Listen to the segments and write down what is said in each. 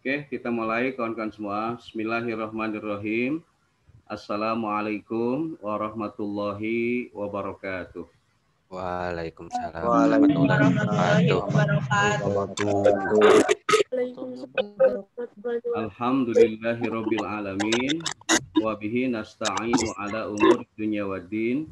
Oke, kita mulai kawan-kawan semua. Bismillahirrahmanirrahim. Assalamualaikum warahmatullahi wabarakatuh. Waalaikumsalam warahmatullahi wabarakatuh. Alhamdulillahirabbil alamin wa bihi nasta'inu ala umur dunya waddin.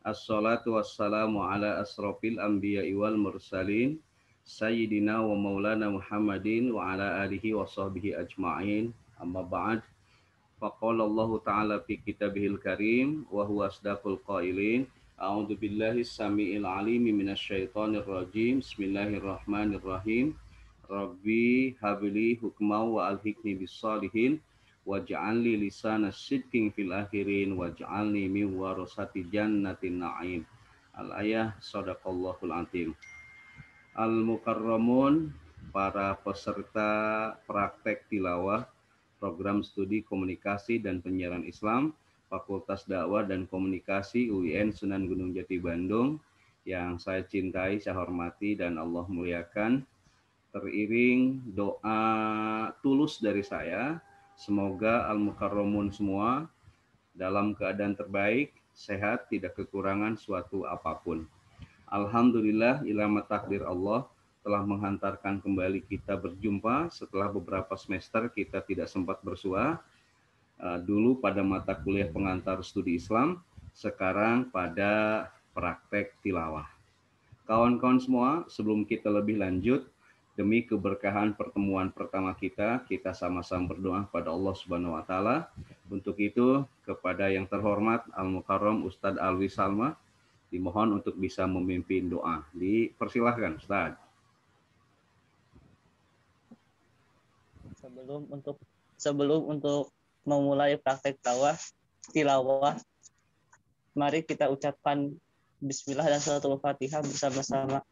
Assalatu wassalamu ala asrofil anbiya'i wal mursalin sayyidina wa maulana Muhammadin wa ala alihi wa sahbihi ajma'in. Amma ba'd. Faqala Allah ta'ala fi kitabihil karim wa huwa asdaqul qailin. A'udzu billahi samiil alim minasyaitonir rajim. Bismillahirrahmanirrahim. Rabbi habli hukma wa alhiqni bis salihin waj'alni lisana sidqin fil akhirin waj'alni min warasati jannatin na'im. Al-ayah sadaqallahul azim. Al-mukarramun, para peserta praktek tilawah program studi komunikasi dan penyiaran Islam Fakultas Dakwah dan Komunikasi UIN Sunan Gunung Jati Bandung yang saya cintai, saya hormati dan Allah muliakan. Teriring doa tulus dari saya, semoga al-mukarramun semua dalam keadaan terbaik, sehat, tidak kekurangan suatu apapun. Alhamdulillah, ilham takdir Allah telah menghantarkan kembali kita berjumpa setelah beberapa semester kita tidak sempat bersua. Dulu pada mata kuliah pengantar studi Islam, sekarang pada praktek tilawah. Kawan-kawan semua, sebelum kita lebih lanjut, demi keberkahan pertemuan pertama kita sama-sama berdoa pada Allah Subhanahu wa taala. Untuk itu, kepada yang terhormat Al-Mukarram Ustadz Alwi Salma, dimohon untuk bisa memimpin doa. Dipersilahkan, Ustadz. Sebelum untuk memulai praktek tilawah, mari kita ucapkan bismillah dan salatul fatihah bersama-sama.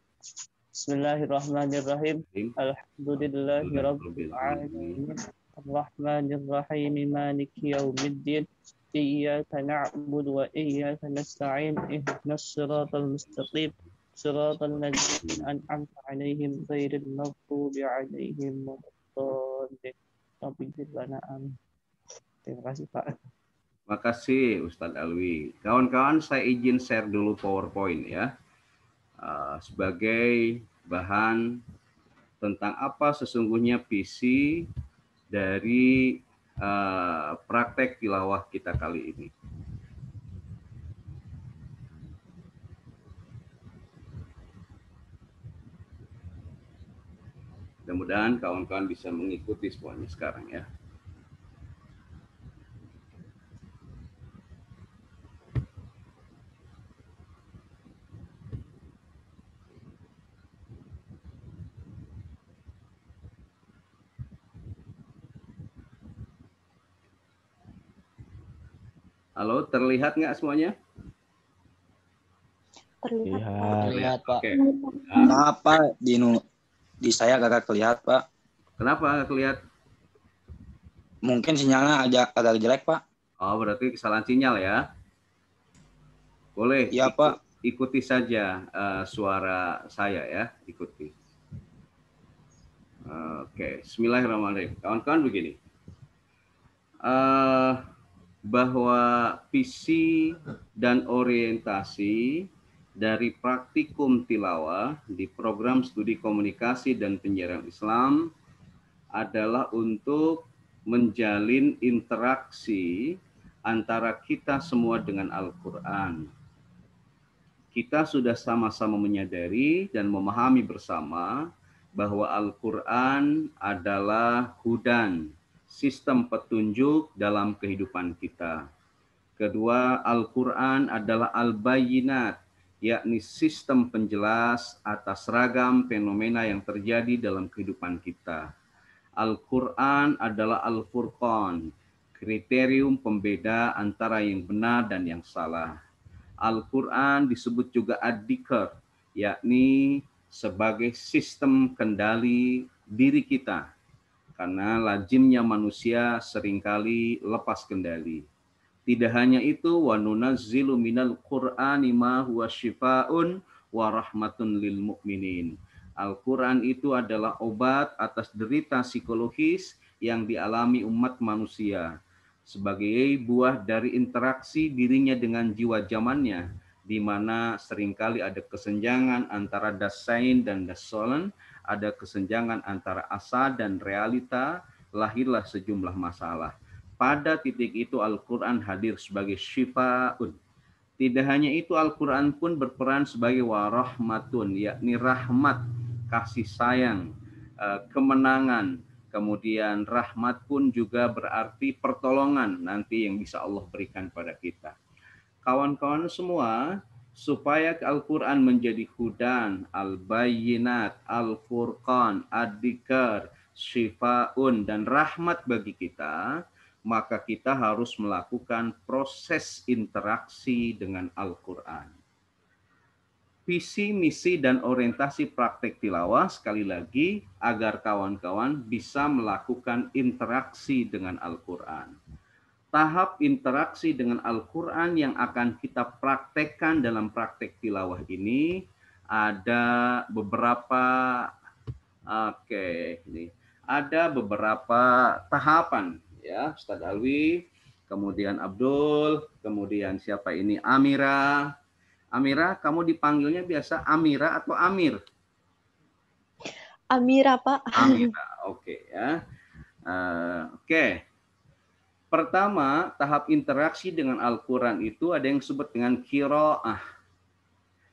Bismillahirrahmanirrahim. Alhamdulillahirabbil alamin. Arrahmanirrahim. Maliki yaumiddin. Iyyaka na'budu wa iyyaka nasta'in. Ihdinas siratal mustaqim. Siratal ladzina an'amta 'alaihim ghairil maghdubi 'alaihim waladdallin. Amin. Terima kasih, Pak. Terima kasih Ustadz Alwi. Kawan-kawan, saya izin share dulu PowerPoint ya. Sebagai bahan tentang apa sesungguhnya visi dari praktek tilawah kita kali ini. Mudah-mudahan kawan-kawan bisa mengikuti semuanya sekarang ya. Halo, terlihat nggak semuanya? Terlihat, Pak. Oke. Kenapa di saya gak kelihatan, Pak? Kenapa nggak kelihatan? Mungkin sinyalnya agak jelek, Pak. Oh, berarti kesalahan sinyal ya? Boleh. Iya, Pak. Ikuti saja suara saya ya, ikuti. Oke, bismillahirrahmanirrahim. Kawan-kawan begini. Bahwa visi dan orientasi dari praktikum tilawah di program studi komunikasi dan penyiaran Islam adalah untuk menjalin interaksi antara kita semua dengan Al-Quran. Kita sudah sama-sama menyadari dan memahami bersama bahwa Al-Quran adalah hudan, sistem petunjuk dalam kehidupan kita. Kedua, Al-Quran adalah al-bayyinat, yakni sistem penjelas atas ragam fenomena yang terjadi dalam kehidupan kita. Al-Quran adalah al-furqan, kriterium pembeda antara yang benar dan yang salah. Al-Quran disebut juga ad-dikr, yakni sebagai sistem kendali diri kita. Karena lazimnya manusia seringkali lepas kendali. Tidak hanya itu, wa nunazzilu minal Qur'ani ma huwa syifaa'un wa rahmatun lil mu'minin. Al-Quran itu adalah obat atas derita psikologis yang dialami umat manusia. Sebagai buah dari interaksi dirinya dengan jiwa zamannya, di mana seringkali ada kesenjangan antara dasain dan dasolen, ada kesenjangan antara asa dan realita, lahirlah sejumlah masalah. Pada titik itu Al-Quran hadir sebagai syifa'un. Tidak hanya itu, Al-Quran pun berperan sebagai warahmatun, yakni rahmat, kasih sayang, kemenangan. Kemudian rahmat pun juga berarti pertolongan nanti yang bisa Allah berikan pada kita. Kawan-kawan semua, supaya Al-Quran menjadi hudan, al-bayyinat, al-furqan, ad-dikar, syifa'un, dan rahmat bagi kita, maka kita harus melakukan proses interaksi dengan Al-Quran. Visi, misi, dan orientasi praktek tilawah sekali lagi agar kawan-kawan bisa melakukan interaksi dengan Al-Quran. Tahap interaksi dengan Al-Quran yang akan kita praktekkan dalam praktek tilawah ini ada beberapa ada beberapa tahapan ya, Ustadz Alwi, kemudian Abdul, kemudian siapa ini, Amira. Amira, kamu dipanggilnya biasa Amira atau Amir? Amira, Pak. Amira, oke ya. Oke. Pertama, tahap interaksi dengan Al-Quran itu ada yang disebut dengan qiraah.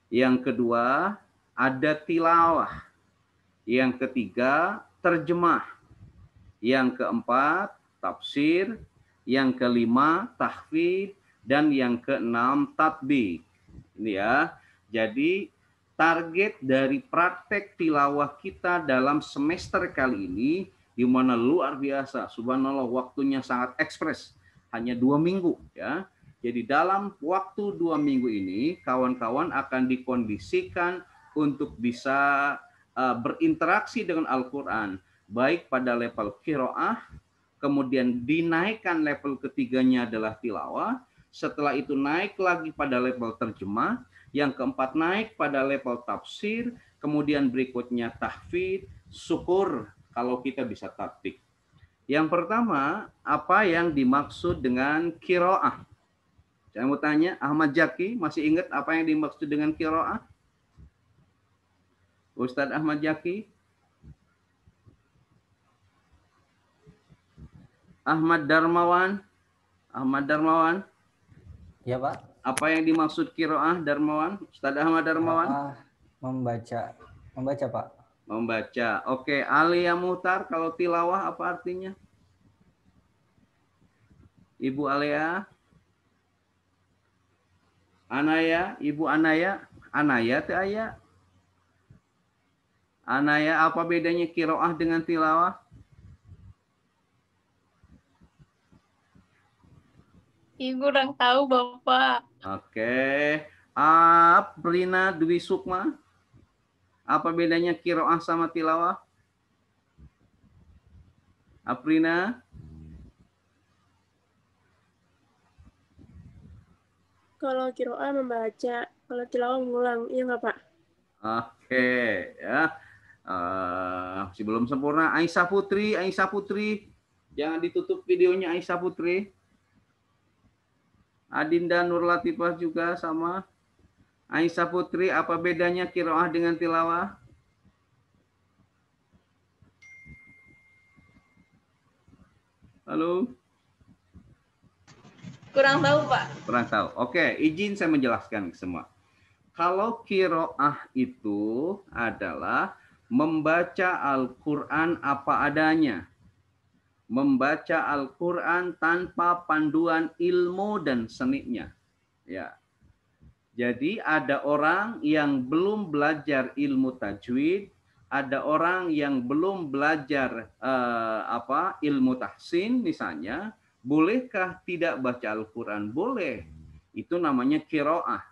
Yang kedua, ada tilawah. Yang ketiga, terjemah. Yang keempat, tafsir. Yang kelima, tahfidz. Dan yang keenam, tatbiq. Ini ya. Jadi target dari praktek tilawah kita dalam semester kali ini, di mana luar biasa, subhanallah, waktunya sangat ekspres, hanya 2 minggu ya. Jadi dalam waktu 2 minggu ini, kawan-kawan akan dikondisikan untuk bisa berinteraksi dengan Al-Quran, baik pada level qiraah, kemudian dinaikkan level ketiganya adalah tilawah, setelah itu naik lagi pada level terjemah, yang keempat naik pada level tafsir, kemudian berikutnya tahfidz, syukur kalau kita bisa tatbiq. Yang pertama, apa yang dimaksud dengan qiraah? Saya mau tanya, Ahmad Jaki masih ingat apa yang dimaksud dengan qiraah? Ustadz Ahmad Jaki? Ahmad Darmawan? Ahmad Darmawan? Ya, Pak. Apa yang dimaksud qiraah, Darmawan? Ustadz Ahmad Darmawan? Membaca. Membaca, Pak. Membaca. Oke, Alia Muhtar, kalau tilawah apa artinya? Ibu Alia? Anaya, Ibu Anaya? Anaya teh aya? Anaya, apa bedanya qiraah dengan tilawah? Ibu kurang tahu, Bapak. Oke. Aprina Dwi Sukma. Apa bedanya qiraah sama tilawah? Aprina? Kalau qiraah membaca, kalau tilawah mengulang, iya nggak Pak? Oke, ya. Masih belum sempurna. Aisyah Putri, jangan ditutup videonya Aisyah Putri. Adinda Nur Latifah juga sama. Aisyah Putri, apa bedanya qiraah dengan tilawah? Halo? Kurang tahu, Pak. Kurang tahu. Oke, izin saya menjelaskan semua. Kalau qiraah itu adalah membaca Al-Quran apa adanya. Membaca Al-Quran tanpa panduan ilmu dan seninya. Ya. Jadi ada orang yang belum belajar ilmu tajwid, ada orang yang belum belajar ilmu tahsin misalnya, bolehkah tidak baca Al-Quran? Boleh. Itu namanya qiraah.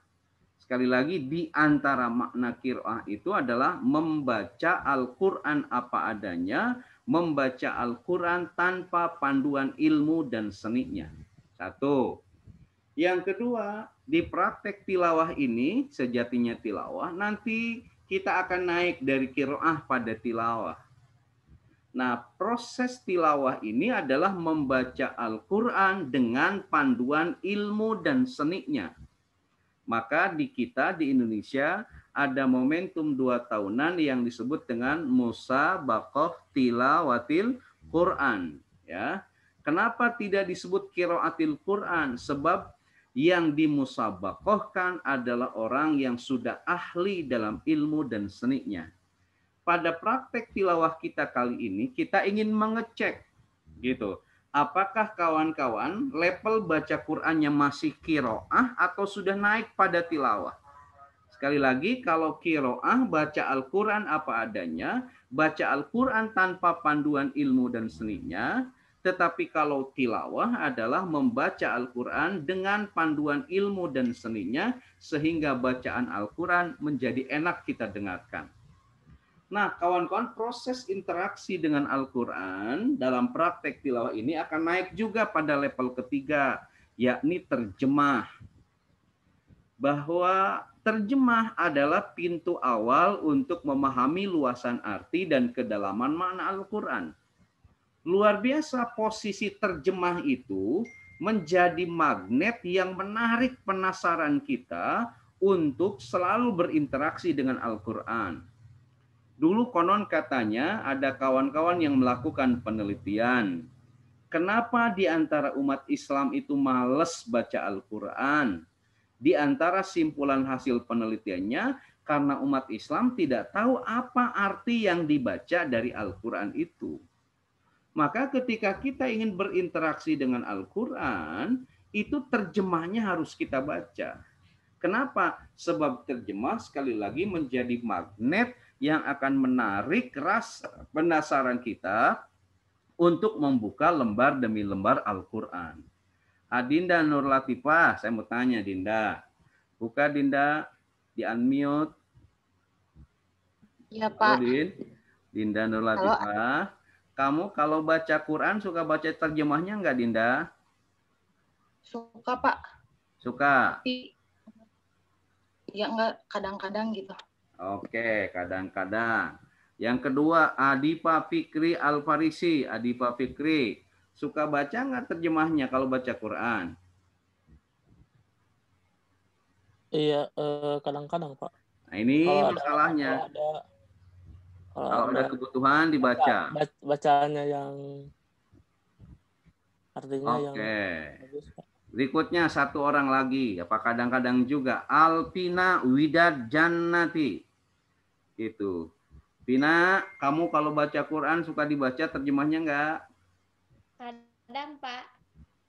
Sekali lagi, di antara makna qiraah itu adalah membaca Al-Quran apa adanya, membaca Al-Quran tanpa panduan ilmu dan seninya. Satu. Yang kedua, di praktek tilawah ini, sejatinya tilawah, nanti kita akan naik dari qiraah pada tilawah. Nah, proses tilawah ini adalah membaca Al-Quran dengan panduan ilmu dan seninya. Maka di kita di Indonesia ada momentum 2 tahunan yang disebut dengan Musabaqah Tilawatil Quran. Ya, kenapa tidak disebut qiraatil Quran? Sebab yang dimusabaqahkan adalah orang yang sudah ahli dalam ilmu dan seninya. Pada praktek tilawah kita kali ini, kita ingin mengecek gitu. Apakah kawan-kawan level baca Qur'annya masih qiraah atau sudah naik pada tilawah? Sekali lagi, kalau qiraah baca Al-Quran apa adanya, baca Al-Quran tanpa panduan ilmu dan seninya, tetapi kalau tilawah adalah membaca Al-Quran dengan panduan ilmu dan seninya, sehingga bacaan Al-Quran menjadi enak kita dengarkan. Nah, kawan-kawan, proses interaksi dengan Al-Quran dalam praktek tilawah ini akan naik juga pada level ketiga, yakni terjemah. Bahwa terjemah adalah pintu awal untuk memahami luasan arti dan kedalaman makna Al-Quran. Luar biasa posisi terjemah itu menjadi magnet yang menarik penasaran kita untuk selalu berinteraksi dengan Al-Quran. Dulu konon katanya ada kawan-kawan yang melakukan penelitian. Kenapa di antara umat Islam itu malas baca Al-Quran? Di antara simpulan hasil penelitiannya, karena umat Islam tidak tahu apa arti yang dibaca dari Al-Quran itu. Maka ketika kita ingin berinteraksi dengan Al-Quran, itu terjemahnya harus kita baca. Kenapa? Sebab terjemah sekali lagi menjadi magnet yang akan menarik rasa penasaran kita untuk membuka lembar demi lembar Al-Quran. Dinda Nur Latifah, saya mau tanya Dinda. Buka Dinda, di unmute. Iya, Halo, Pak. Dinda Nur Latifah. Kamu kalau baca Quran suka baca terjemahnya enggak, Dinda? Suka, Pak. Suka? Ya enggak, kadang-kadang gitu. Oke, kadang-kadang. Yang kedua, Adipa Fikri Al-Farisi. Adipa Fikri, suka baca nggak terjemahnya kalau baca Quran? Iya, kadang-kadang, Pak. Nah, ini Kalau masalahnya. Kalau ada kebutuhan dibaca. Bacaannya yang artinya yang Oke. bagus, Pak. Berikutnya satu orang lagi, apa kadang-kadang juga Alpina Widad Jannati. Itu. Pina, kamu kalau baca Quran suka dibaca terjemahnya enggak? Kadang, Pak.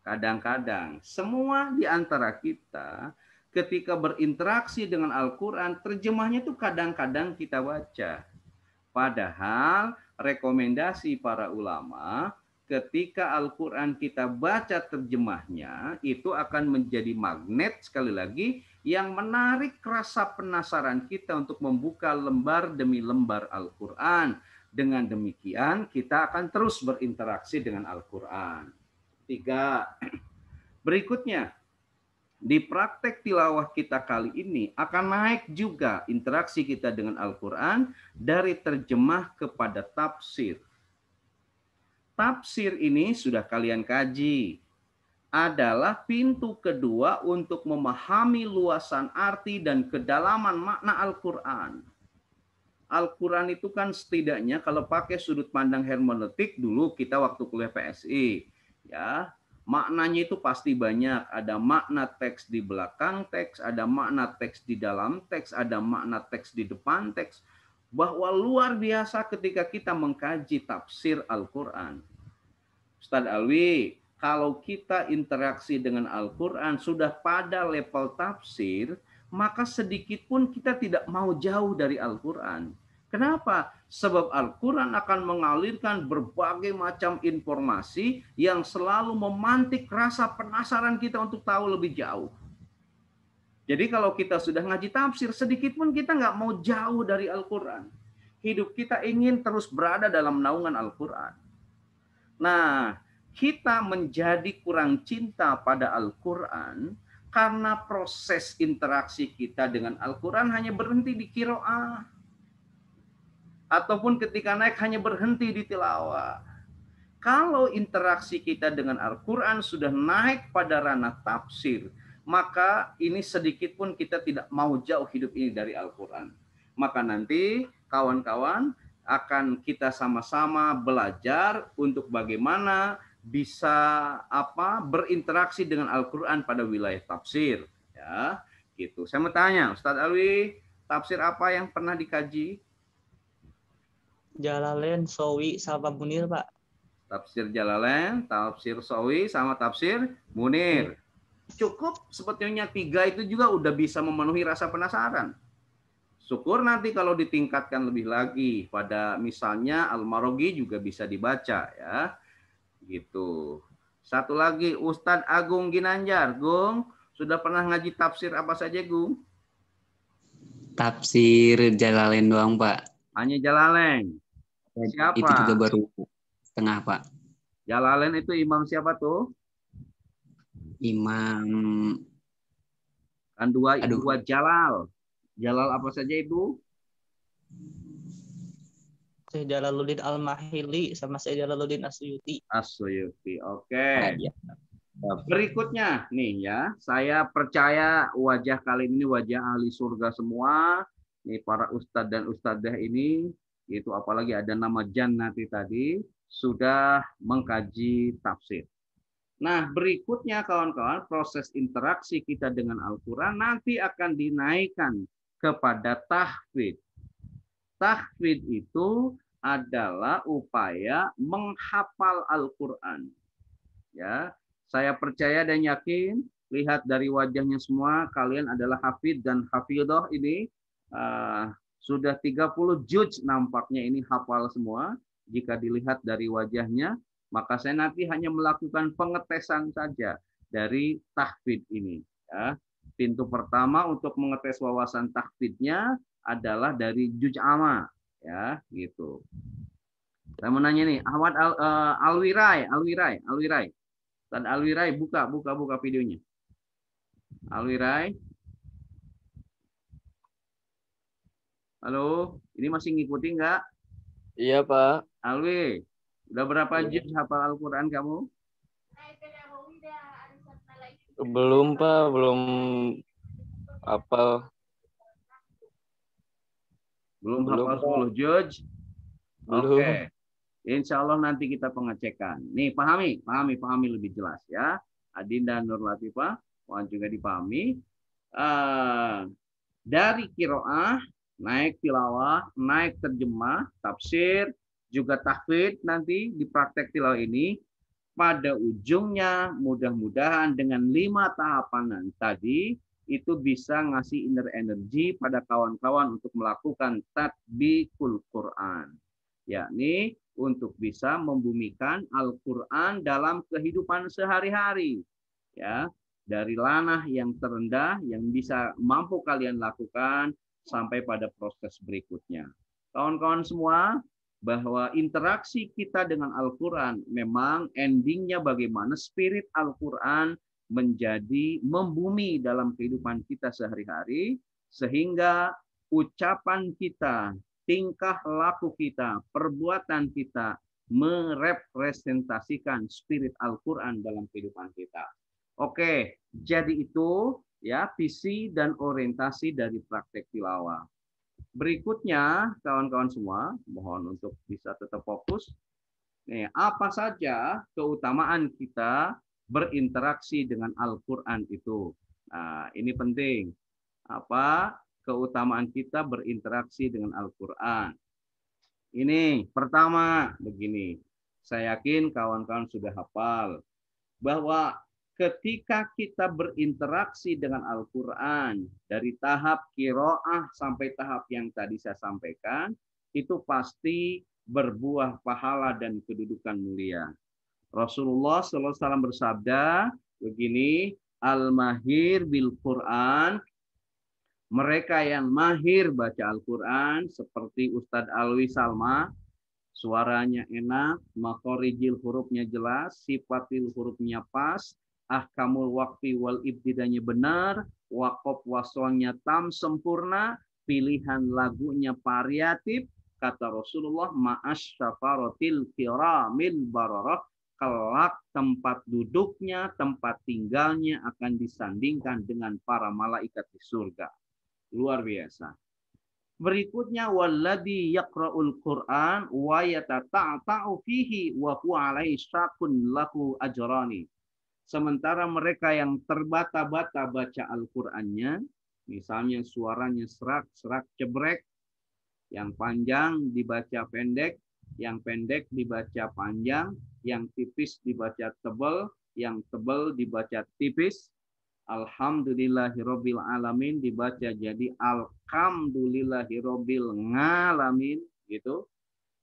Kadang-kadang. Semua di antara kita ketika berinteraksi dengan Al-Quran, terjemahnya itu kadang-kadang kita baca. Padahal rekomendasi para ulama, ketika Al-Quran kita baca terjemahnya, itu akan menjadi magnet sekali lagi yang menarik rasa penasaran kita untuk membuka lembar demi lembar Al-Quran. Dengan demikian kita akan terus berinteraksi dengan Al-Quran. 3. Berikutnya, di praktek tilawah kita kali ini akan naik juga interaksi kita dengan Al-Quran dari terjemah kepada tafsir. Tafsir ini sudah kalian kaji. Adalah pintu kedua untuk memahami luasan arti dan kedalaman makna Al-Quran. Al-Quran itu kan setidaknya kalau pakai sudut pandang hermeneutik dulu kita waktu kuliah PSI, ya maknanya itu pasti banyak. Ada makna teks di belakang teks, ada makna teks di dalam teks, ada makna teks di depan teks. Bahwa luar biasa ketika kita mengkaji tafsir Al-Quran. Ustadz Alwi, kalau kita interaksi dengan Al-Quran sudah pada level tafsir, maka sedikit pun kita tidak mau jauh dari Al-Quran. Kenapa? Sebab Al-Quran akan mengalirkan berbagai macam informasi yang selalu memantik rasa penasaran kita untuk tahu lebih jauh. Jadi kalau kita sudah ngaji tafsir, sedikit pun kita nggak mau jauh dari Al-Quran. Hidup kita ingin terus berada dalam naungan Al-Quran. Nah, kita menjadi kurang cinta pada Al-Quran karena proses interaksi kita dengan Al-Quran hanya berhenti di qiraah. ataupun ketika naik hanya berhenti di tilawah. Kalau interaksi kita dengan Al-Quran sudah naik pada ranah tafsir, maka ini sedikit pun kita tidak mau jauh hidup ini dari Al-Quran. Maka nanti kawan-kawan akan kita sama-sama belajar untuk bagaimana bisa berinteraksi dengan Al-Quran pada wilayah tafsir. Ya, gitu. Saya mau tanya, Ustadz Alwi, tafsir apa yang pernah dikaji? Jalalain, Sawi, sama Munir, Pak. Tafsir Jalalain, tafsir Sawi, sama tafsir Munir. Cukup sebetulnya 3 itu juga udah bisa memenuhi rasa penasaran. Syukur nanti kalau ditingkatkan lebih lagi pada misalnya Al-Maroghi juga bisa dibaca ya. Gitu. Satu lagi Ustadz Agung Ginanjar. Gung, sudah pernah ngaji tafsir apa saja, Gung? Tafsir Jalalain doang, Pak. Hanya Jalalain. Siapa? Itu juga baru setengah, Pak. Jalalain itu imam siapa tuh? Imam Kan dua Jalal. Jalal apa saja Ibu? Syekh Jalaluddin Al-Mahili sama Syekh Jalaluddin Asyuyuti. Asyuyuti. Oke. Berikutnya nih ya, saya percaya wajah kali ini wajah ahli surga semua. Nih para ustadz dan ustadzah ini, itu apalagi ada nama Jannati tadi, sudah mengkaji tafsir. Nah, berikutnya kawan-kawan, proses interaksi kita dengan Al-Quran nanti akan dinaikkan kepada tahfidz. Tahfidz itu adalah upaya menghafal Al-Quran. Ya, saya percaya dan yakin, lihat dari wajahnya semua, kalian adalah hafidz dan hafidhah ini sudah 30 juz nampaknya ini hafal semua. Jika dilihat dari wajahnya, maka saya nanti hanya melakukan pengetesan saja dari tahfidz ini. Ya. Pintu pertama untuk mengetes wawasan tahfidznya adalah dari juz amma, ya, gitu. Saya mau nanya nih, Ahmad Alwirai. Dan Alwirai buka videonya. Alwirai. Halo, ini masih ngikutin nggak? Iya, Pak. Alwi, udah berapa juz hafal Al-Quran kamu? Belum, Pak. Belum hafal. Belum Belum, hafal 10 juz? Belum. Oke. Insya Allah nanti kita pengecekan. Nih, pahami lebih jelas ya. Adinda Nur Latifah, mohon juga dipahami. Dari qiraah, naik tilawah, naik terjemah, tafsir, juga tahfidz nanti di praktek tilawah ini. Pada ujungnya mudah-mudahan dengan 5 tahapan tadi itu bisa ngasih inner energy pada kawan-kawan untuk melakukan tatbiqul Quran. Yakni untuk bisa membumikan Al-Quran dalam kehidupan sehari-hari. Ya, dari ranah yang terendah yang bisa mampu kalian lakukan sampai pada proses berikutnya. Kawan-kawan semua, bahwa interaksi kita dengan Al-Quran memang endingnya bagaimana spirit Al-Quran menjadi membumi dalam kehidupan kita sehari-hari, sehingga ucapan kita, tingkah laku kita, perbuatan kita merepresentasikan spirit Al-Quran dalam kehidupan kita. Oke, jadi itu ya visi dan orientasi dari praktek tilawah. Berikutnya, kawan-kawan semua, mohon untuk bisa tetap fokus. Nih, apa saja keutamaan kita berinteraksi dengan Al-Quran itu? Nah, ini penting. Apa keutamaan kita berinteraksi dengan Al-Quran? Ini pertama begini. Saya yakin kawan-kawan sudah hafal bahwa ketika kita berinteraksi dengan Al-Quran dari tahap qiraah sampai tahap yang tadi saya sampaikan, itu pasti berbuah pahala dan kedudukan mulia. Rasulullah SAW bersabda begini, al-mahir bil Quran, mereka yang mahir baca Al-Quran seperti Ustadz Alwi Salma, suaranya enak, makhorijil hurufnya jelas, sifatil hurufnya pas, ahkamul waqfi wal ibtidanya benar, waqaf wasolnya tam sempurna, pilihan lagunya variatif, kata Rasulullah, ma'as syafaratil kiramil bararah, kelak tempat duduknya, tempat tinggalnya akan disandingkan dengan para malaikat di surga. Luar biasa. Berikutnya, walladzi yaqra'ul Qur'an wa yatata'ta'u fihi wa huwa 'alaihi syaqun lahu ajrani. Sementara mereka yang terbata-bata baca Al-Qur'annya, misalnya suaranya serak-serak cebrek, yang panjang dibaca pendek, yang pendek dibaca panjang, yang tipis dibaca tebal, yang tebal dibaca tipis. Alhamdulillahirabbil alamin dibaca jadi alhamdulillahirabbil ngalamin gitu.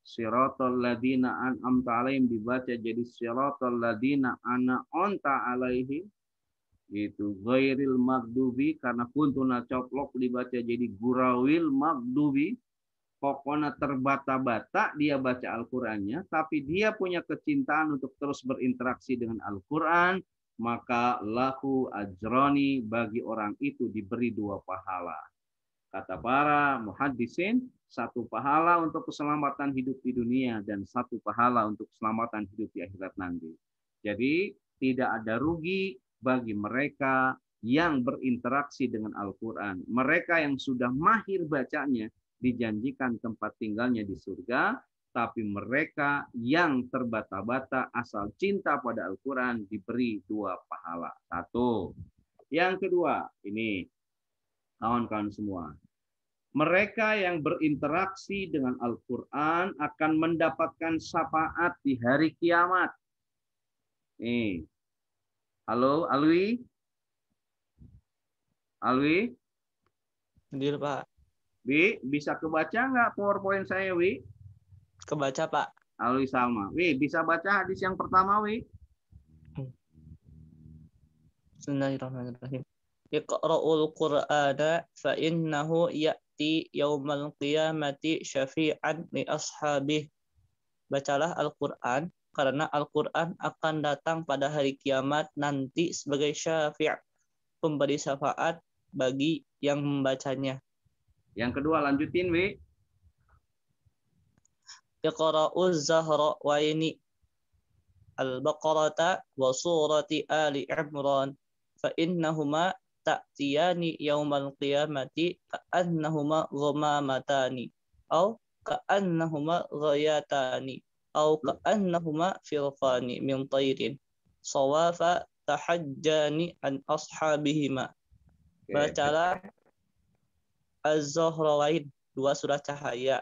Siratal ladzina an'amta 'alaihim dibaca jadi siratal ladzina an'amta 'alaihim. Gitu. Ghairil maghdubi karena kuntuna coplok dibaca jadi gurawil maghdubi. Pokoknya terbata-bata dia baca Al-Qur'annya, tapi dia punya kecintaan untuk terus berinteraksi dengan Al-Qur'an, maka lahu ajroni, bagi orang itu diberi 2 pahala. Kata para muhaddisin, 1 pahala untuk keselamatan hidup di dunia dan 1 pahala untuk keselamatan hidup di akhirat nanti. Jadi tidak ada rugi bagi mereka yang berinteraksi dengan Al-Quran. Mereka yang sudah mahir bacanya dijanjikan tempat tinggalnya di surga, tapi mereka yang terbata-bata asal cinta pada Al-Quran diberi 2 pahala. 1. Yang kedua, ini kawan-kawan semua. Mereka yang berinteraksi dengan Al-Quran akan mendapatkan syafaat di hari kiamat. Nih. Halo, Alwi? Alwi? Hadir, Pak. Wi, bisa kebaca nggak PowerPoint saya, Wi? Kebaca, Pak. Alwi Salma. Wi, bisa baca hadis yang pertama, Wi? Bismillahirrahmanirrahim. Iqra'ul Qur'ana fa innahu ya'ti yaumal qiyamati syafi'an li ashabih. Bacalah Al-Qur'an karena Al-Qur'an akan datang pada hari kiamat nanti sebagai syafi', pemberi syafaat bagi yang membacanya. Yang kedua, lanjutin, Wi. Iqra'uz Zahra wa ini Al-Baqarata wa surati Ali Imran fa innahuma ta'tiyani yaumal qiyamati ka'annahuma ghamamatani aw ka'annahuma ghayatani aw ka'annahuma firqani min tayrin sawafa tahajjani an ashabihima. Bacalah Az-Zahrawain, 2 surat cahaya,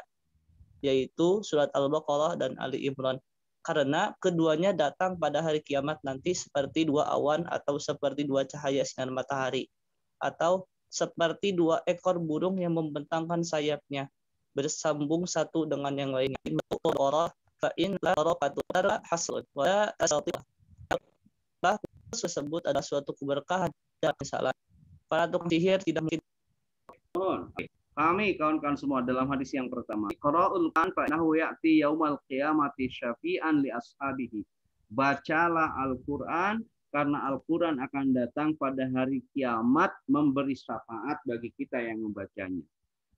yaitu surat Al-Baqarah dan Ali Imran, karena keduanya datang pada hari kiamat nanti seperti 2 awan atau seperti 2 cahaya sinar matahari atau seperti 2 ekor burung yang membentangkan sayapnya bersambung satu dengan yang lainnya. Tersebut adalah suatu keberkahan dan misalnya para tukang sihir tidak mungkin. Kami kawan-kawan semua dalam hadis yang pertama. Qra'ul Qur'an fa innahu ya'ti yaumal qiyamati syafi'an li ashabihi. Bacalah Al-Qur'an karena Al-Qur'an akan datang pada hari kiamat memberi syafaat bagi kita yang membacanya.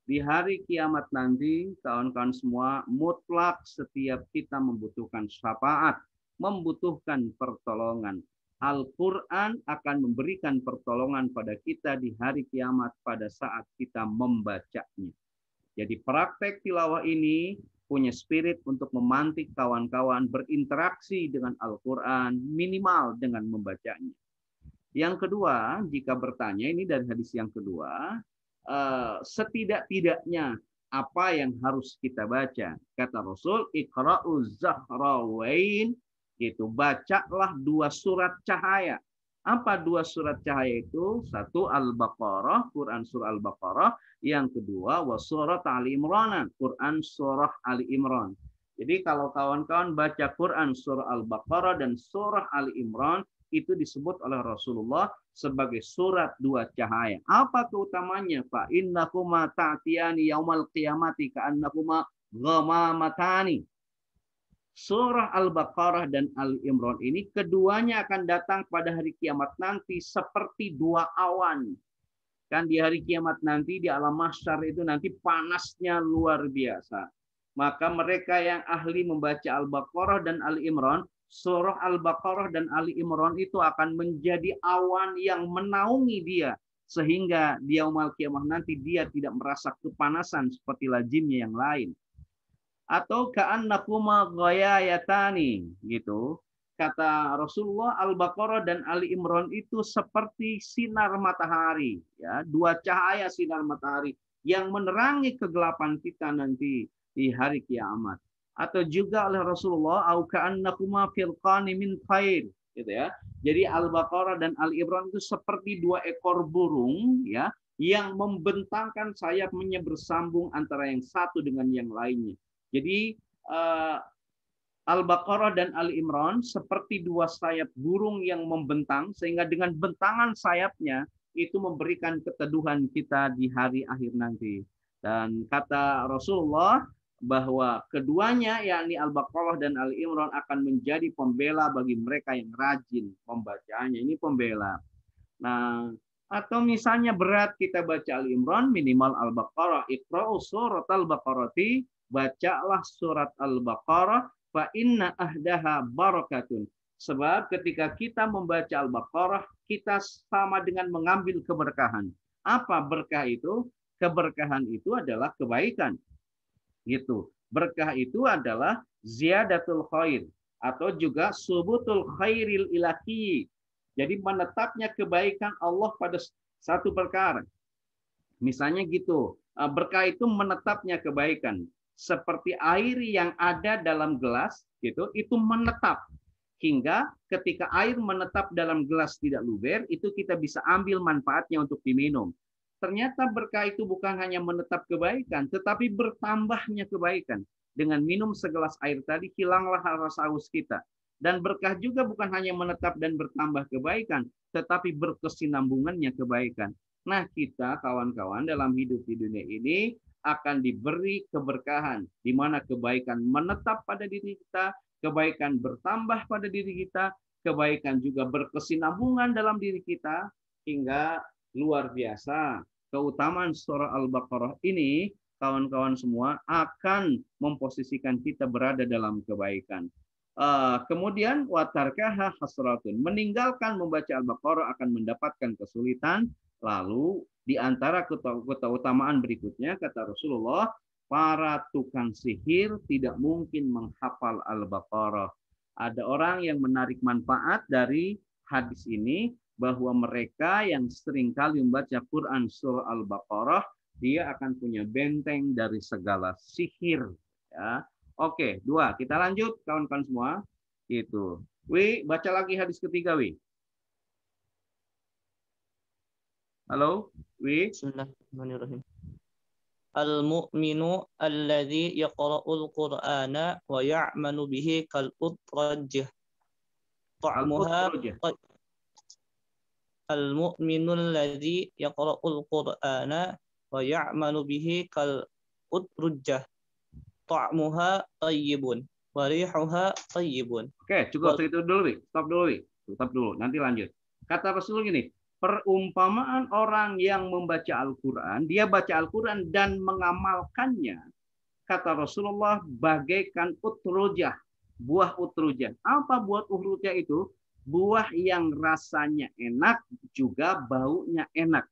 Di hari kiamat nanti, kawan-kawan semua, mutlak setiap kita membutuhkan syafaat, membutuhkan pertolongan. Al-Quran akan memberikan pertolongan pada kita di hari kiamat pada saat kita membacanya. Jadi praktek tilawah ini punya spirit untuk memantik kawan-kawan berinteraksi dengan Al-Quran minimal dengan membacanya. Yang kedua, jika bertanya, ini dari hadis yang kedua, setidak-tidaknya apa yang harus kita baca? Kata Rasul, Iqra'uz Zahrawain, itu bacalah 2 surat cahaya. Apa 2 surat cahaya itu? 1 Al-Baqarah, Quran surah Al-Baqarah. Yang kedua wa surat Ali Imran, Quran surah Ali Imran. Jadi kalau kawan-kawan baca Quran surah Al-Baqarah dan surah Ali Imran, itu disebut oleh Rasulullah sebagai surat 2 cahaya. Apa keutamanya? Fa innakuma ta'tiyani yaumal qiyamati ka'annakuma ghamamatani. Surah Al-Baqarah dan Al-Imran ini keduanya akan datang pada hari kiamat nanti seperti 2 awan. Kan di hari kiamat nanti di alam mahsyar itu nanti panasnya luar biasa. Maka mereka yang ahli membaca Al-Baqarah dan Ali Imran, surah Al-Baqarah dan Ali Imran itu akan menjadi awan yang menaungi dia. Sehingga di yaumul kiamah nanti dia tidak merasa kepanasan seperti lazimnya yang lain. Atau ka'annakuma ghayayatani gitu. Kata Rasulullah, Al-Baqarah dan Ali Imran itu seperti sinar matahari, ya, dua cahaya sinar matahari yang menerangi kegelapan kita nanti di hari kiamat. Atau juga oleh Rasulullah, au ka'annakuma firqani min khair, gitu ya. Jadi Al-Baqarah dan Ali Imran itu seperti dua ekor burung, ya, yang membentangkan sayapnya bersambung antara yang satu dengan yang lainnya. Jadi Al-Baqarah dan Ali Imran seperti dua sayap burung yang membentang, sehingga dengan bentangan sayapnya itu memberikan keteduhan kita di hari akhir nanti. Dan kata Rasulullah bahwa keduanya, yakni Al-Baqarah dan Ali Imran, akan menjadi pembela bagi mereka yang rajin membacanya. Ini pembela. Nah, atau misalnya berat kita baca Ali Imran, minimal Al-Baqarah. Iqra'u surat Al-Baqarati, bacalah surat Al-Baqarah, fa inna ahdaha barakatun. Sebab ketika kita membaca Al-Baqarah, kita sama dengan mengambil keberkahan. Apa berkah itu? Keberkahan itu adalah kebaikan. Gitu. Berkah itu adalah ziyadatul khair atau juga subutul khairil ilahi. Jadi menetapnya kebaikan Allah pada satu perkara. Misalnya gitu. Berkah itu menetapnya kebaikan. Seperti air yang ada dalam gelas, gitu, itu menetap. Hingga ketika air menetap dalam gelas tidak luber, itu kita bisa ambil manfaatnya untuk diminum. Ternyata berkah itu bukan hanya menetap kebaikan, tetapi bertambahnya kebaikan. Dengan minum segelas air tadi, hilanglah rasa haus kita. Dan berkah juga bukan hanya menetap dan bertambah kebaikan, tetapi berkesinambungannya kebaikan. Nah, kita kawan-kawan dalam hidup di dunia ini akan diberi keberkahan, di mana kebaikan menetap pada diri kita, kebaikan bertambah pada diri kita, kebaikan juga berkesinambungan dalam diri kita, hingga luar biasa. Keutamaan surah Al-Baqarah ini, kawan-kawan semua, akan memposisikan kita berada dalam kebaikan. Kemudian watarkaha hasratun, meninggalkan membaca Al-Baqarah akan mendapatkan kesulitan. Lalu di antara keutamaan berikutnya, kata Rasulullah, para tukang sihir tidak mungkin menghafal Al-Baqarah. Ada orang yang menarik manfaat dari hadis ini, bahwa mereka yang seringkali membaca Quran surah Al-Baqarah, dia akan punya benteng dari segala sihir. Ya. Oke, 2. Kita lanjut, kawan-kawan semua. Itu. Wi, baca lagi hadis ketiga, Wi. Halo, Wi. Bismillahirrahmanirrahim. Al-mu'minu alladhi yaqra'ul Qur'ana wa ya'manu bihi kal utrajih. Ta'muha Al-mu'minu alladhi yaqra'ul Qur'ana wa ya'manu bihi kal utrujah. Ta'muha tayyibun wa rihuha tayyibun. Oke, cukup segitu dulu, Wi. Stop dulu, Wi. Stop dulu, nanti lanjut. Kata Rasulullah gini, perumpamaan orang yang membaca Al-Quran, dia baca Al-Quran dan mengamalkannya, kata Rasulullah, bagaikan utrujah, buah utrujah. Apa buah utrujah itu? Buah yang rasanya enak, juga baunya enak.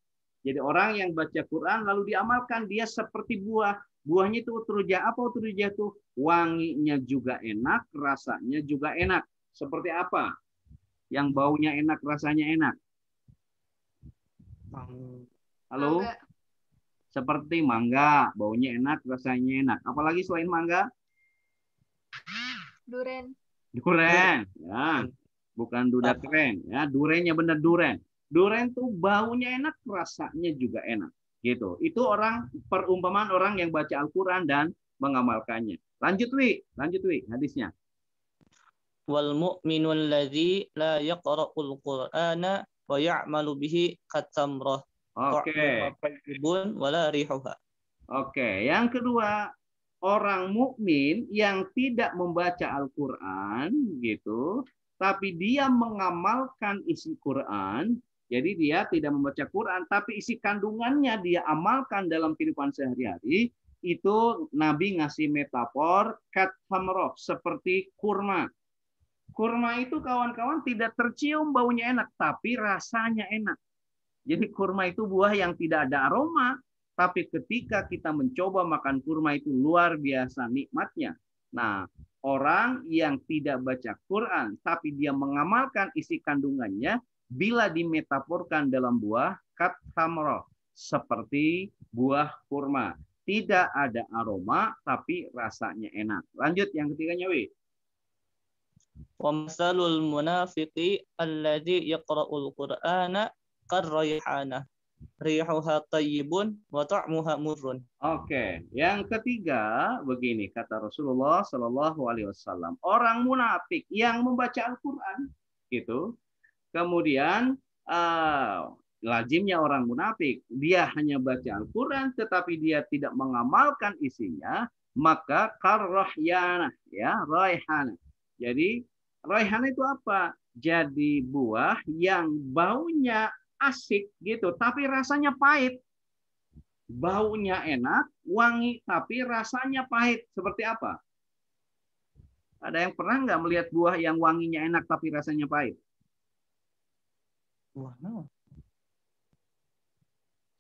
Jadi orang yang baca Quran lalu diamalkan, dia seperti buah. Buahnya itu utrujah. Apa utrujah itu? Wanginya juga enak, rasanya juga enak. Seperti apa? Yang baunya enak, rasanya enak. Halo? Mangga. Seperti mangga, baunya enak, rasanya enak. Apalagi selain mangga? Duren. Duren, ya. Bukan duda keren, ya. Durennya benar duren. Duren tuh baunya enak, rasanya juga enak. Gitu. Itu orang, perumpamaan orang yang baca Al-Quran dan mengamalkannya. Lanjut, Wi. Lanjut, Wi, hadisnya. Wal mu'minu alladhi la yaqra'ul Qur'ana wa ya'malu bihi katamrah. Oke. Wala rihuha. Oke, yang kedua, orang mukmin yang tidak membaca Al-Qur'an gitu, tapi dia mengamalkan isi Quran. Jadi dia tidak membaca Quran, tapi isi kandungannya dia amalkan dalam kehidupan sehari-hari. itu Nabi ngasih metafor kat hamroh, seperti kurma. Kurma itu kawan-kawan tidak tercium baunya enak, tapi rasanya enak. Jadi kurma itu buah yang tidak ada aroma, tapi ketika kita mencoba makan kurma itu luar biasa nikmatnya. Nah, orang yang tidak baca Quran, tapi dia mengamalkan isi kandungannya, bila dimetaforkan dalam buah kat hamroh, seperti buah kurma. Tidak ada aroma, tapi rasanya enak. Lanjut yang ketiganya, Wi. Wa masalul munafiqi alladzi yaqra'ul Qur'ana karrayhanah. Rihuha tayyibun wa ta'muha murrun. Oke, yang ketiga begini kata Rasulullah Shallallahu Alaihi Wasallam, orang munafik yang membaca Al-Quran itu, kemudian lazimnya orang munafik, dia hanya baca Al-Quran tetapi dia tidak mengamalkan isinya, maka karrahyanah, ya, raihana. Jadi raihana itu apa? Jadi buah yang baunya asik gitu, tapi rasanya pahit. Baunya enak, wangi, tapi rasanya pahit. Seperti apa? Ada yang pernah nggak melihat buah yang wanginya enak tapi rasanya pahit? Wah, no.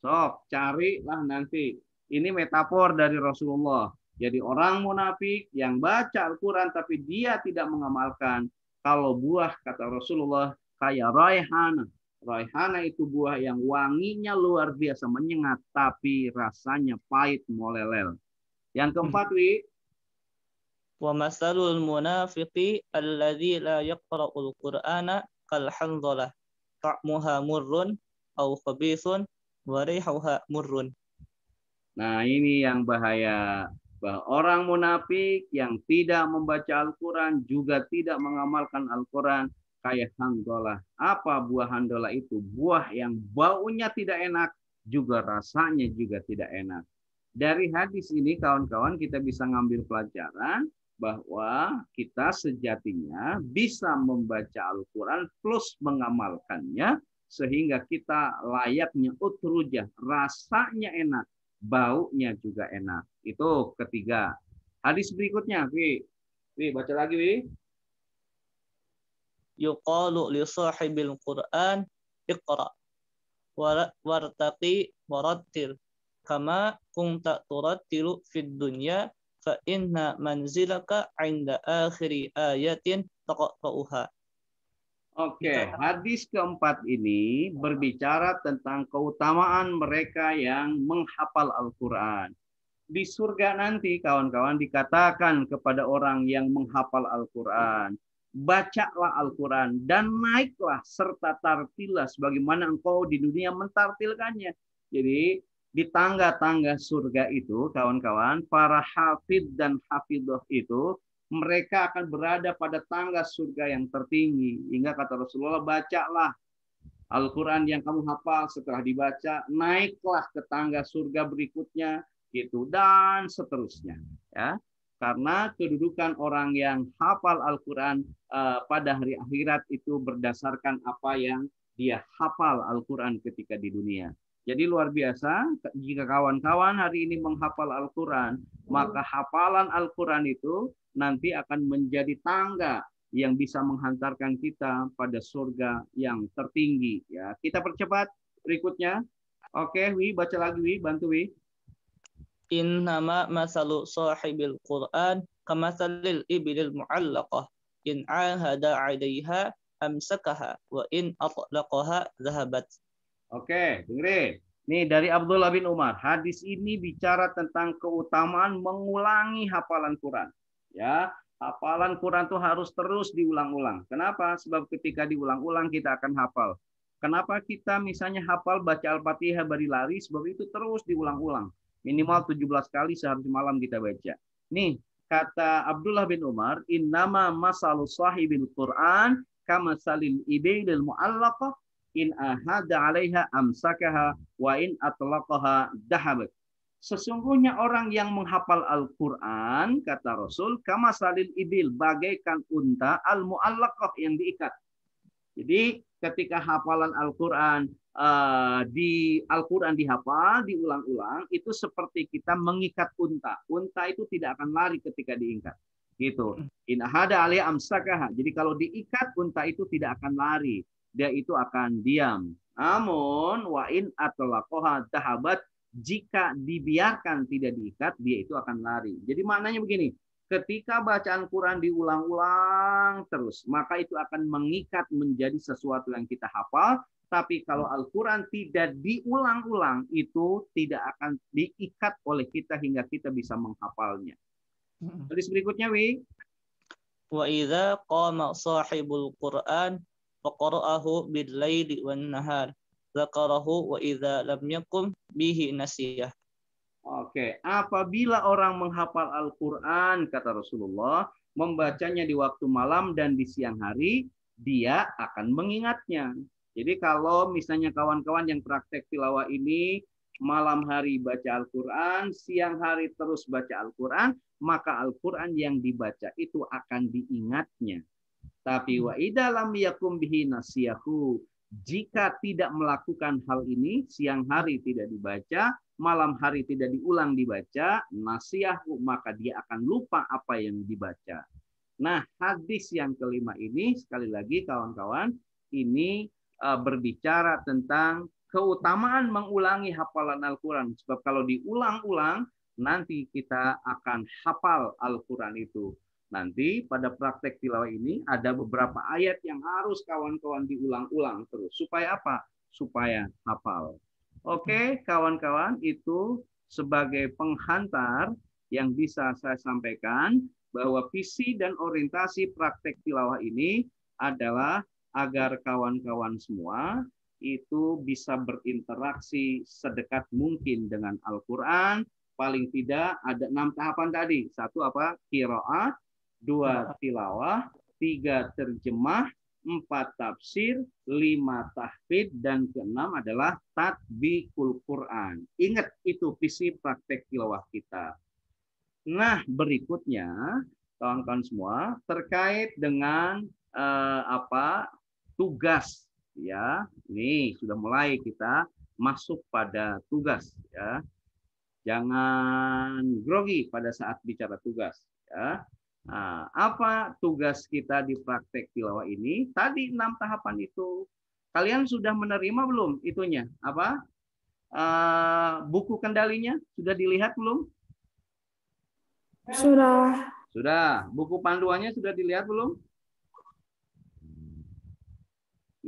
Sok, carilah nanti. Ini metafor dari Rasulullah. Jadi orang munafik yang baca Al-Quran tapi dia tidak mengamalkan. Kalau buah, kata Rasulullah, kayak raihana. Raihana itu buah yang wanginya luar biasa menyengat, tapi rasanya pahit molelel. Yang keempat, Wi. Wa masalul munafiqi alladzi la yaqra'ul Qur'ana kal handhalah. Ta'muha murrun aw khabithun wa rihuha murrun. Nah, ini yang bahaya. Bahwa orang munafik yang tidak membaca Al-Quran juga tidak mengamalkan Al-Quran kayak handolah. Apa buah handolah itu? Buah yang baunya tidak enak, juga rasanya juga tidak enak. Dari hadis ini kawan-kawan kita bisa ngambil pelajaran bahwa kita sejatinya bisa membaca Al-Quran plus mengamalkannya sehingga kita layaknya utrujah, rasanya enak, baunya juga enak. Itu ketiga. Hadis berikutnya, Wi. Wi, baca lagi, Wi. Yuqalu li sahibil Qur'an iqra wartaqi warattil kama kunta turattilu fid dunya fa inna manzilaka 'inda akhiri ayatin taqra'uha. Oke, hadis keempat ini berbicara tentang keutamaan mereka yang menghafal Al-Quran. Di surga nanti, kawan-kawan, dikatakan kepada orang yang menghafal Al-Quran, bacalah Al-Quran dan naiklah serta tartilah sebagaimana engkau di dunia mentartilkannya. Jadi, di tangga-tangga surga itu, kawan-kawan, para hafid dan hafidhah itu, mereka akan berada pada tangga surga yang tertinggi. Hingga kata Rasulullah, bacalah Al-Quran yang kamu hafal, setelah dibaca, naiklah ke tangga surga berikutnya, gitu, dan seterusnya. Ya. Karena kedudukan orang yang hafal Al-Quran pada hari akhirat itu berdasarkan apa yang dia hafal Al-Quran ketika di dunia. Jadi luar biasa, jika kawan-kawan hari ini menghafal Al-Quran, maka hafalan Al-Quran itu nanti akan menjadi tangga yang bisa menghantarkan kita pada surga yang tertinggi. Ya, kita percepat berikutnya. Oke, Wi, baca lagi, Wi, bantu, Wi. Innama masalu sahibil Qur'an kamasalil ibilil mu'allaqah in ahada 'alaiha amsakaha wa in atlaqaha zahabat. Oke, dengerin. Nih dari Abdullah bin Umar. Hadis ini bicara tentang keutamaan mengulangi hafalan Quran. Ya, hafalan Quran itu harus terus diulang-ulang. Kenapa? Sebab ketika diulang-ulang kita akan hafal. Kenapa kita misalnya hafal baca Al-Fatihah berlari? Sebab itu terus diulang-ulang. Minimal 17 kali sehari malam kita baca. Nih, kata Abdullah bin Umar, innama masalu sahibil Quran kama salil ibilil mu'allaqah in ahada 'alaiha amsakaha wa in atlaqaha dahabat. Sesungguhnya orang yang menghafal Al-Quran, kata Rasul, kama salil ibil, bagaikan unta al-mu'allaqah yang diikat. Jadi ketika hafalan Al-Quran di Al-Quran dihafal, diulang-ulang, itu seperti kita mengikat unta. Unta itu tidak akan lari ketika diikat. Gitu. In hada alaihi amsakaha. Jadi kalau diikat, unta itu tidak akan lari. Dia itu akan diam. Namun, wa in atlaqaha tahabat, jika dibiarkan tidak diikat, dia itu akan lari. Jadi maknanya begini, ketika bacaan Quran diulang-ulang terus, maka itu akan mengikat menjadi sesuatu yang kita hafal. Tapi kalau Al-Quran tidak diulang-ulang, itu tidak akan diikat oleh kita hingga kita bisa menghafalnya. Hadis berikutnya, Wi. Wa idza qama sahibul Qur'an faqara'ahu bil-laili wan-nahar dzakarahu wa idza lam yakum bihi nasiyah. Oke, apabila orang menghafal Al-Quran, kata Rasulullah, membacanya di waktu malam dan di siang hari, dia akan mengingatnya. Jadi kalau misalnya kawan-kawan yang praktek tilawah ini malam hari baca Al-Quran, siang hari terus baca Al-Quran, maka Al-Quran yang dibaca itu akan diingatnya. Tapi wa idza lam yakum bihi nasiyahu, jika tidak melakukan hal ini, siang hari tidak dibaca, malam hari tidak diulang dibaca, nasiyahu, maka dia akan lupa apa yang dibaca. Nah, hadis yang kelima ini, sekali lagi kawan-kawan, ini berbicara tentang keutamaan mengulangi hafalan Al-Quran. Sebab kalau diulang-ulang, nanti kita akan hafal Al-Quran itu. Nanti pada praktek tilawah ini ada beberapa ayat yang harus kawan-kawan diulang-ulang terus. Supaya apa? Supaya hafal. Oke, kawan-kawan, itu sebagai penghantar yang bisa saya sampaikan bahwa visi dan orientasi praktek tilawah ini adalah agar kawan-kawan semua itu bisa berinteraksi sedekat mungkin dengan Al-Quran. Paling tidak ada 6 tahapan tadi. 1 apa? Qiraah, 2 tilawah, 3 terjemah, 4 tafsir, 5 tahfidz, dan ke-6 adalah tatbiqul Quran. Ingat, itu visi praktek tilawah kita. Nah, berikutnya kawan-kawan semua terkait dengan tugas, ya. Ini sudah mulai kita masuk pada tugas, ya. Jangan grogi pada saat bicara tugas, ya. Nah, apa tugas kita di praktek tilawah ini? Tadi 6 tahapan itu. Kalian sudah menerima belum itunya? Apa? Buku kendalinya sudah dilihat belum? Sudah. Sudah. Buku panduannya sudah dilihat belum?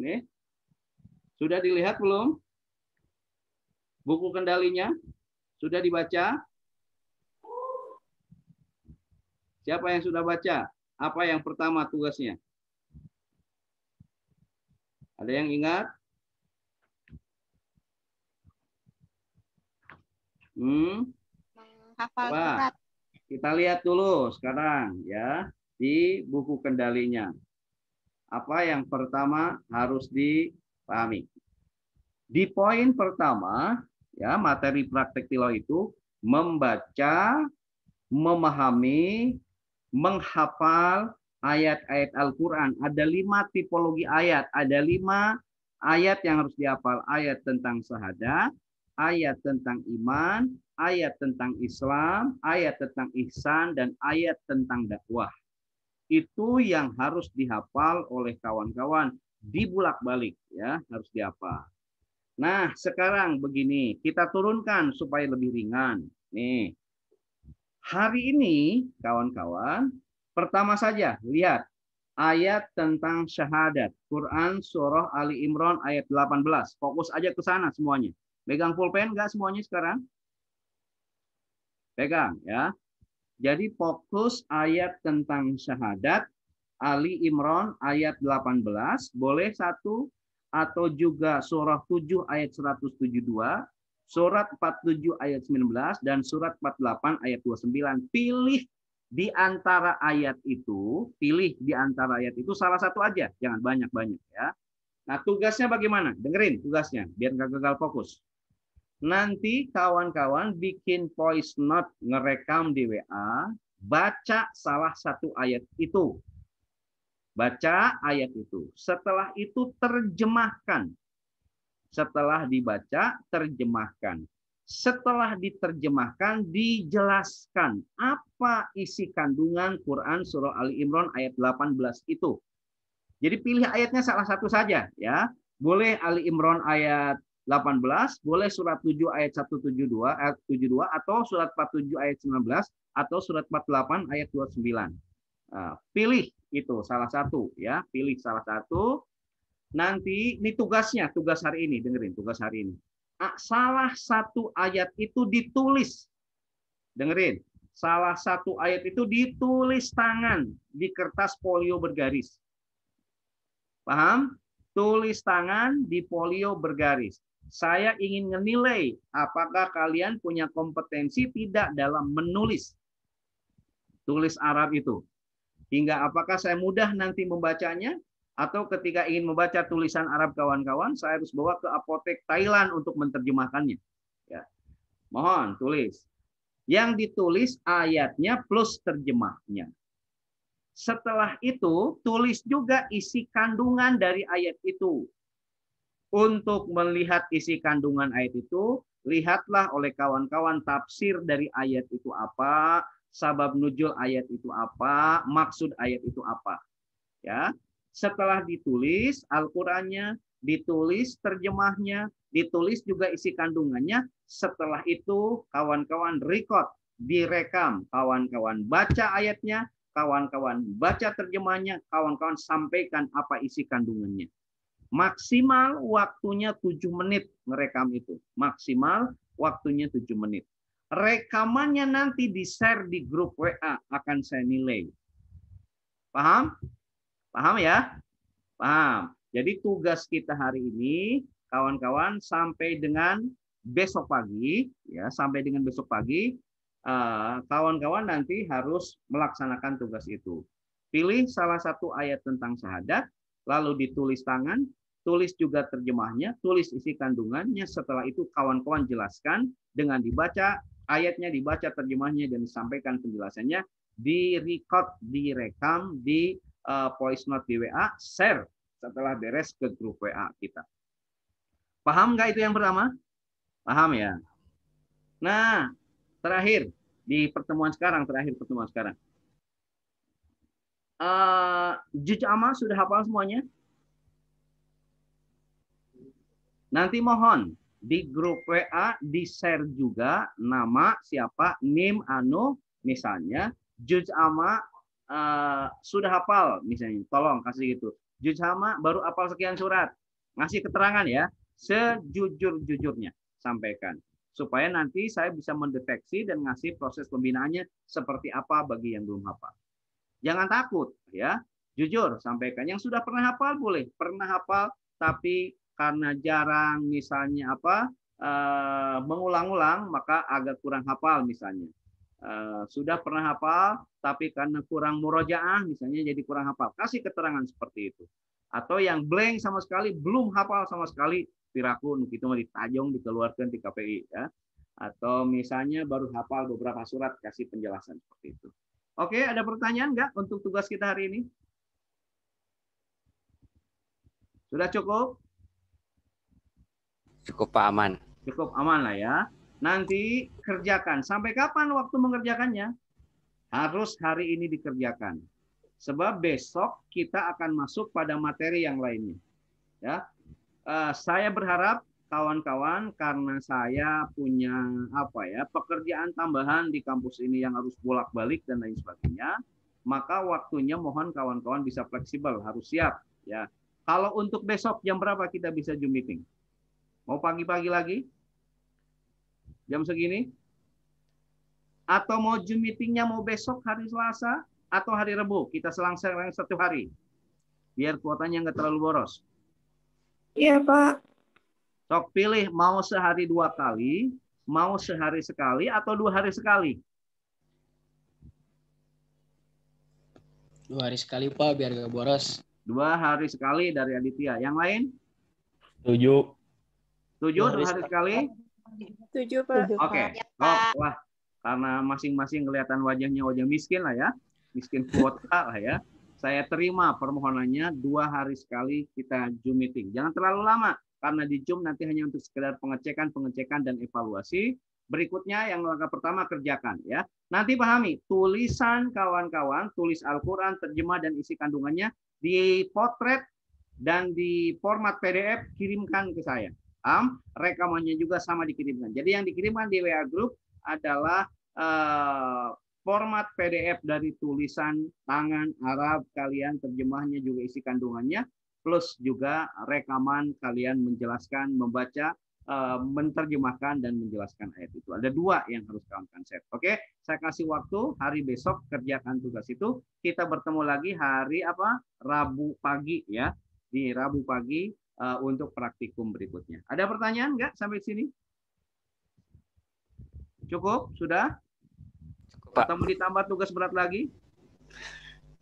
Ini. Sudah dilihat belum? Buku kendalinya sudah dibaca? Siapa yang sudah baca? Apa yang pertama tugasnya? Ada yang ingat? Hafal Coba. surat. Kita lihat dulu sekarang ya di buku kendalinya. Apa yang pertama harus dipahami? Di poin pertama, ya, materi praktek tilawah itu membaca, memahami, menghafal ayat-ayat Al-Quran. Ada 5 tipologi ayat. Ada 5 ayat yang harus dihafal. Ayat tentang syahadat, ayat tentang iman, ayat tentang Islam, ayat tentang ihsan, dan ayat tentang dakwah. Itu yang harus dihafal oleh kawan-kawan. Dibulak-balik, ya, harus dihafal. Nah, sekarang begini, kita turunkan supaya lebih ringan. Nih, hari ini, kawan-kawan, pertama saja, lihat. Ayat tentang syahadat. Quran surah Ali Imran ayat 18. Fokus aja ke sana semuanya. Pegang pulpen nggak semuanya sekarang? Pegang, ya. Jadi fokus ayat tentang syahadat. Ali Imran ayat 18. Boleh 1. Atau juga surah 7 ayat 172. Surat 47 ayat 19 dan surat 48 ayat 29. Pilih di antara ayat itu, salah satu aja, jangan banyak-banyak, ya. Nah, tugasnya bagaimana? Dengerin tugasnya biar nggak gagal fokus. Nanti kawan-kawan bikin voice note, ngerekam di WA, baca salah satu ayat itu. Baca ayat itu. Setelah itu terjemahkan. Setelah dibaca, terjemahkan. Setelah diterjemahkan, dijelaskan apa isi kandungan Quran surah Ali Imran ayat 18 itu. Jadi pilih ayatnya salah satu saja ya. Boleh Ali Imran ayat 18, boleh surat 7 ayat 172 atau surat 47 ayat 19 atau surat 48 ayat 29. Pilih itu salah satu ya, pilih salah satu. Nanti ini tugasnya, tugas hari ini, dengerin tugas hari ini. Salah satu ayat itu ditulis. Dengerin, salah satu ayat itu ditulis tangan di kertas folio bergaris. Paham? Tulis tangan di folio bergaris. Saya ingin menilai apakah kalian punya kompetensi tidak dalam menulis. Tulis Arab itu. Hingga apakah saya mudah nanti membacanya? Atau ketika ingin membaca tulisan Arab kawan-kawan, saya harus bawa ke apotek Thailand untuk menerjemahkannya. Ya. Mohon tulis. Yang ditulis ayatnya plus terjemahnya. Setelah itu, tulis juga isi kandungan dari ayat itu. Untuk melihat isi kandungan ayat itu, lihatlah oleh kawan-kawan tafsir dari ayat itu apa, sabab nuzul ayat itu apa, maksud ayat itu apa. Ya. Setelah ditulis Al-Qur'annya, ditulis terjemahnya, ditulis juga isi kandungannya. Setelah itu kawan-kawan record, direkam, kawan-kawan baca ayatnya, kawan-kawan baca terjemahnya, kawan-kawan sampaikan apa isi kandungannya. Maksimal waktunya 7 menit ngerekam itu. Maksimal waktunya 7 menit. Rekamannya nanti di-share di grup WA, akan saya nilai. Paham? Paham ya? Paham. Jadi tugas kita hari ini, kawan-kawan, sampai dengan besok pagi, ya, sampai dengan besok pagi, kawan-kawan nanti harus melaksanakan tugas itu. Pilih salah satu ayat tentang syahadat, lalu ditulis tangan, tulis juga terjemahnya, tulis isi kandungannya. Setelah itu kawan-kawan jelaskan dengan dibaca ayatnya, dibaca terjemahnya, dan disampaikan penjelasannya, di-record, direkam, di voice note di WA, share setelah beres ke grup WA kita. Paham nggak itu yang pertama? Paham ya? Nah, terakhir di pertemuan sekarang, Juz Amma sudah hafal semuanya? Nanti mohon di grup WA di-share juga nama siapa, NIM, misalnya Juz Amma sudah hafal misalnya, tolong kasih gitu. Juz Amma baru hafal sekian surat. Ngasih keterangan ya, sejujur-jujurnya sampaikan. Supaya nanti saya bisa mendeteksi dan ngasih proses pembinaannya seperti apa bagi yang belum hafal. Jangan takut ya, jujur sampaikan. Yang sudah pernah hafal boleh, pernah hafal tapi karena jarang misalnya mengulang-ulang maka agak kurang hafal misalnya. Sudah pernah hafal tapi karena kurang murojaah misalnya jadi kurang hafal. Kasih keterangan seperti itu. Atau yang blank sama sekali, belum hafal sama sekali, pirakun gitu mau ditajong dikeluarkan di KPI ya. Atau misalnya baru hafal beberapa surat, kasih penjelasan seperti itu. Oke, ada pertanyaan nggak untuk tugas kita hari ini? Sudah cukup? Cukup Pak, aman. Cukup aman lah ya. Nanti kerjakan. Sampai kapan waktu mengerjakannya? Harus hari ini dikerjakan. Sebab besok kita akan masuk pada materi yang lainnya. Ya, saya berharap kawan-kawan, karena saya punya pekerjaan tambahan di kampus ini yang harus bolak-balik dan lain sebagainya, maka waktunya mohon kawan-kawan bisa fleksibel, harus siap. Ya, kalau untuk besok jam berapa kita bisa Zoom meeting? Mau pagi-pagi lagi? Jam segini? Atau mau Zoom meetingnya mau besok hari Selasa atau hari Rabu? Kita selang-selang satu hari. Biar kuotanya nggak terlalu boros. Iya, Pak. Sok pilih mau sehari 2 kali, mau sehari sekali, atau 2 hari sekali. 2 hari sekali, Pak, biar nggak boros. 2 hari sekali dari Aditya. Yang lain? 7. 7 2 hari sekali? 7, Pak. Oke. Wah, karena masing-masing kelihatan wajahnya wajah miskin lah ya. Miskin kuota lah ya. Saya terima permohonannya 2 hari sekali kita Zoom meeting. Jangan terlalu lama. karena di Zoom nanti hanya untuk sekedar pengecekan dan evaluasi. Berikutnya yang langkah pertama kerjakan ya. Nanti pahami tulisan kawan-kawan, tulis Al-Qur'an, terjemah dan isi kandungannya dipotret dan di format PDF kirimkan ke saya. Rekamannya juga sama dikirimkan. Jadi yang dikirimkan di WA Group adalah format PDF dari tulisan tangan Arab kalian, terjemahnya juga isi kandungannya, plus juga rekaman kalian menjelaskan, membaca, menerjemahkan dan menjelaskan ayat itu. Ada 2 yang harus kawan konsep. Oke, saya kasih waktu hari besok kerjakan tugas itu. Kita bertemu lagi hari Rabu pagi ya, di Rabu pagi untuk praktikum berikutnya. Ada pertanyaan nggak sampai sini? Cukup? Sudah? Pak. Atau mau ditambah tugas berat lagi?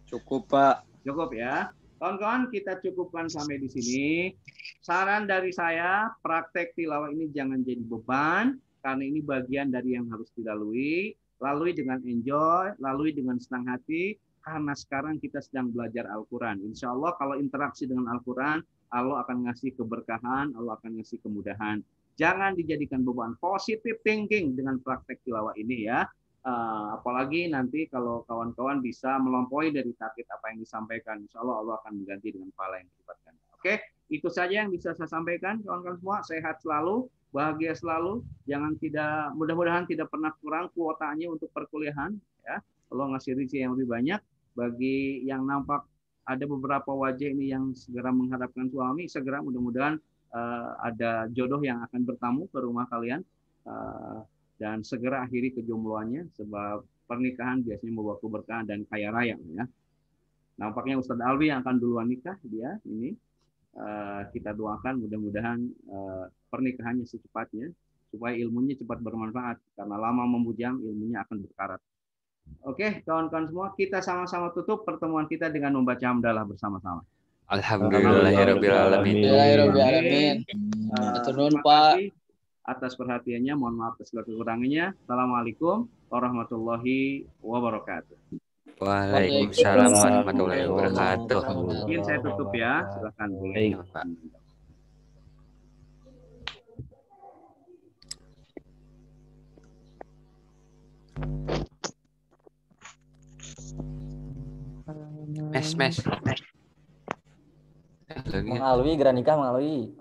Cukup, Pak. Cukup ya. Kawan-kawan, kita cukupkan sampai di sini. Saran dari saya, praktek tilawah ini jangan jadi beban, karena ini bagian dari yang harus dilalui. Lalui dengan enjoy, lalui dengan senang hati, karena sekarang kita sedang belajar Al-Quran. Insya Allah kalau interaksi dengan Al-Quran, Allah akan ngasih keberkahan, Allah akan ngasih kemudahan. Jangan dijadikan beban. Positive thinking dengan praktek tilawah ini ya. Apalagi nanti kalau kawan-kawan bisa melampaui dari target apa yang disampaikan, insya Allah Allah akan mengganti dengan pahala yang berlipat ganda. Oke, itu saja yang bisa saya sampaikan. Kawan-kawan semua sehat selalu, bahagia selalu, mudah-mudahan tidak pernah kurang kuotanya untuk perkuliahan. Ya, Allah ngasih rezeki yang lebih banyak. Bagi yang nampak ada beberapa wajah ini yang segera mengharapkan suami, segera mudah-mudahan ada jodoh yang akan bertamu ke rumah kalian. Dan segera akhiri kejombloannya, sebab pernikahan biasanya membawa keberkahan dan kaya raya ya. Nampaknya Ustadz Alwi yang akan duluan nikah dia ini. Kita doakan mudah-mudahan pernikahannya secepatnya supaya ilmunya cepat bermanfaat, karena lama membujang ilmunya akan berkarat. Oke, kawan-kawan semua, kita sama-sama tutup pertemuan kita dengan membaca hamdalah bersama-sama. Alhamdulillahirabbil alamin. Turun, Pak. Atas perhatiannya, mohon maaf atas segala kekurangannya. Assalamualaikum warahmatullahi wabarakatuh. Waalaikumsalam warahmatullahi wabarakatuh. Mungkin saya tutup ya, silakan boleh. Pak. Mes. Mang Alwi, Granika Mang Alwi.